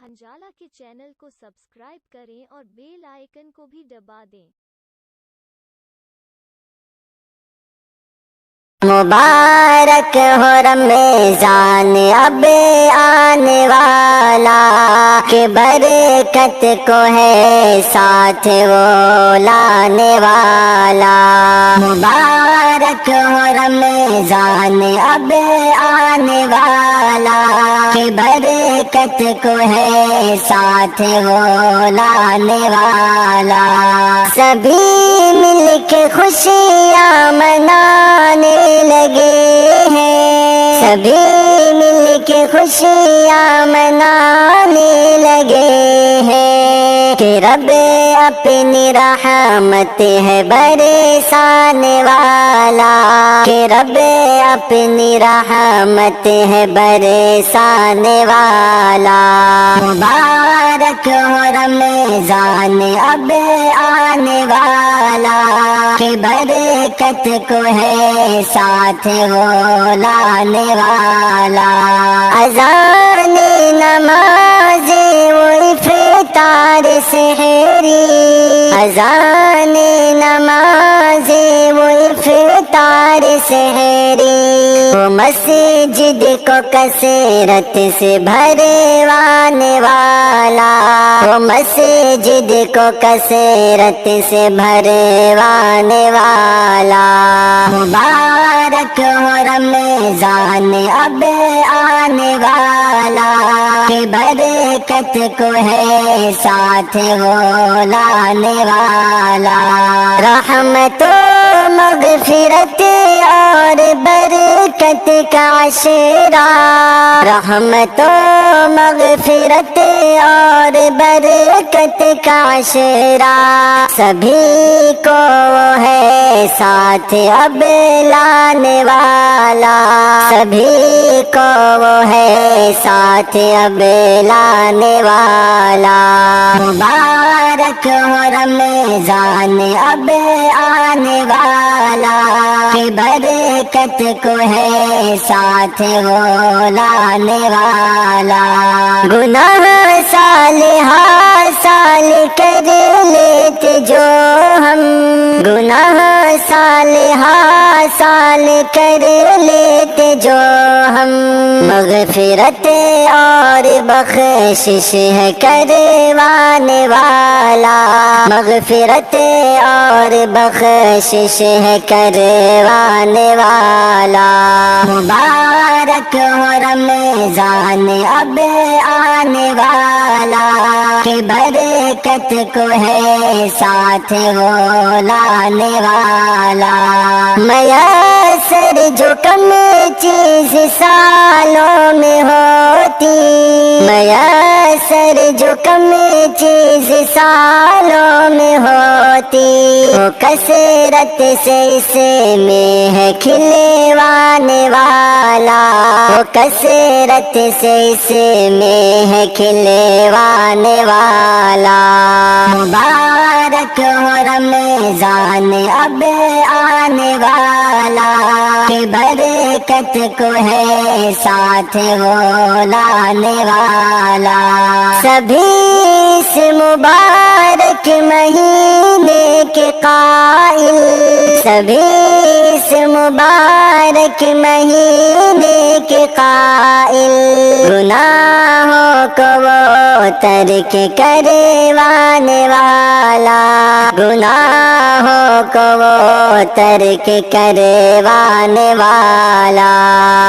ہنجالہ کے چینل کو سبسکرائب کریں اور بیل آئیکن کو بھی دبا دیں۔ مبارک ہو رمضان اب آنے والا، کہ برکت کو ہے ساتھ وہ لانے والا۔ مبارک ہو رمضان اب آنے والا، کہ برکت کو ہے ساتھ وہ لانے والا۔ سبھی مل کے خوشیاں منانے لگے ہیں، سبھی مل کے خوشیاں منانے لگے ہیں، کہ رب اپنی رحمت ہے برسانے والا، کہ رب اپنی رحمت ہے برسانے والا۔ مبارک ہو رمضان اب آنے والا، کہ برکت کو ہے ساتھ وہ لانے والا۔ اذان نماز و افطار سحری، اذان نماز و افطار سحری، وہ مسجد کو کثرت سے بھروانے والا، وہ مسجد کو کثرت سے بھروانے والا۔ مبارک ہو رمضان اب آنے والا، کہ برکت کو ہے ساتھ وہ لانے والا۔ رحمت و مغفرت اور برکت کا عشرہ، رحمت و مغفرت اور برکت کا عشرہ، سبھی کو ہے ساتھ اب لانے والا، سبھی کو ہے ساتھ اب لانے والا۔ مبارک ہو رمضان اب آنے والا، کہ برکت کو ہے ساتھ وہ لانے والا۔ گناہ صالحہ سال کر لیتے جو ہم، گناہ صالحہ سال کر لیتے جو ہم، مغفرت اور بخشش ہے کروانے والا، مغفرت اور بخشش ہے کروانے والا۔ مبارک ہو رمضان اب آنے والا، کہ برکت کو ہے ساتھ وہ لانے والا۔ میسر جو کم چیز سالوں میں ہوتی، میسر جو کم چیز سالوں میں ہوتی، وہ کثرت سے اس میں ہے کھلوانے والا، وہ کثرت سے اس میں ہے کھلوانے والا۔ مبارک ہو رمضان اب آنے والا، کہ برکت کو ہے ساتھ وہ لانے والا۔ سبھی اس مبارک مہینے کے قائل، سبھی اس مبارک مہینے کے قائل، گناہوں کو وہ ترک کروانے والا، گناہوں کو وہ ترک کروانے والا۔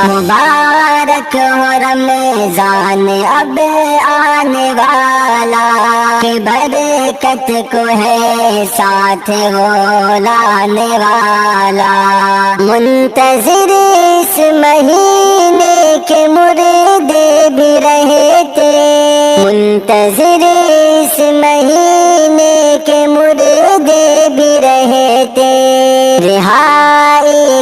مبارک ہو رمضان اب آنے والا، کہ برکت کو ہے ساتھ وہ لانے والا۔ منتظر اس مہینے کے مردے بھی رہے تھے، منتظر اس مہینے کے مردے بھی رہے تھے، رہائی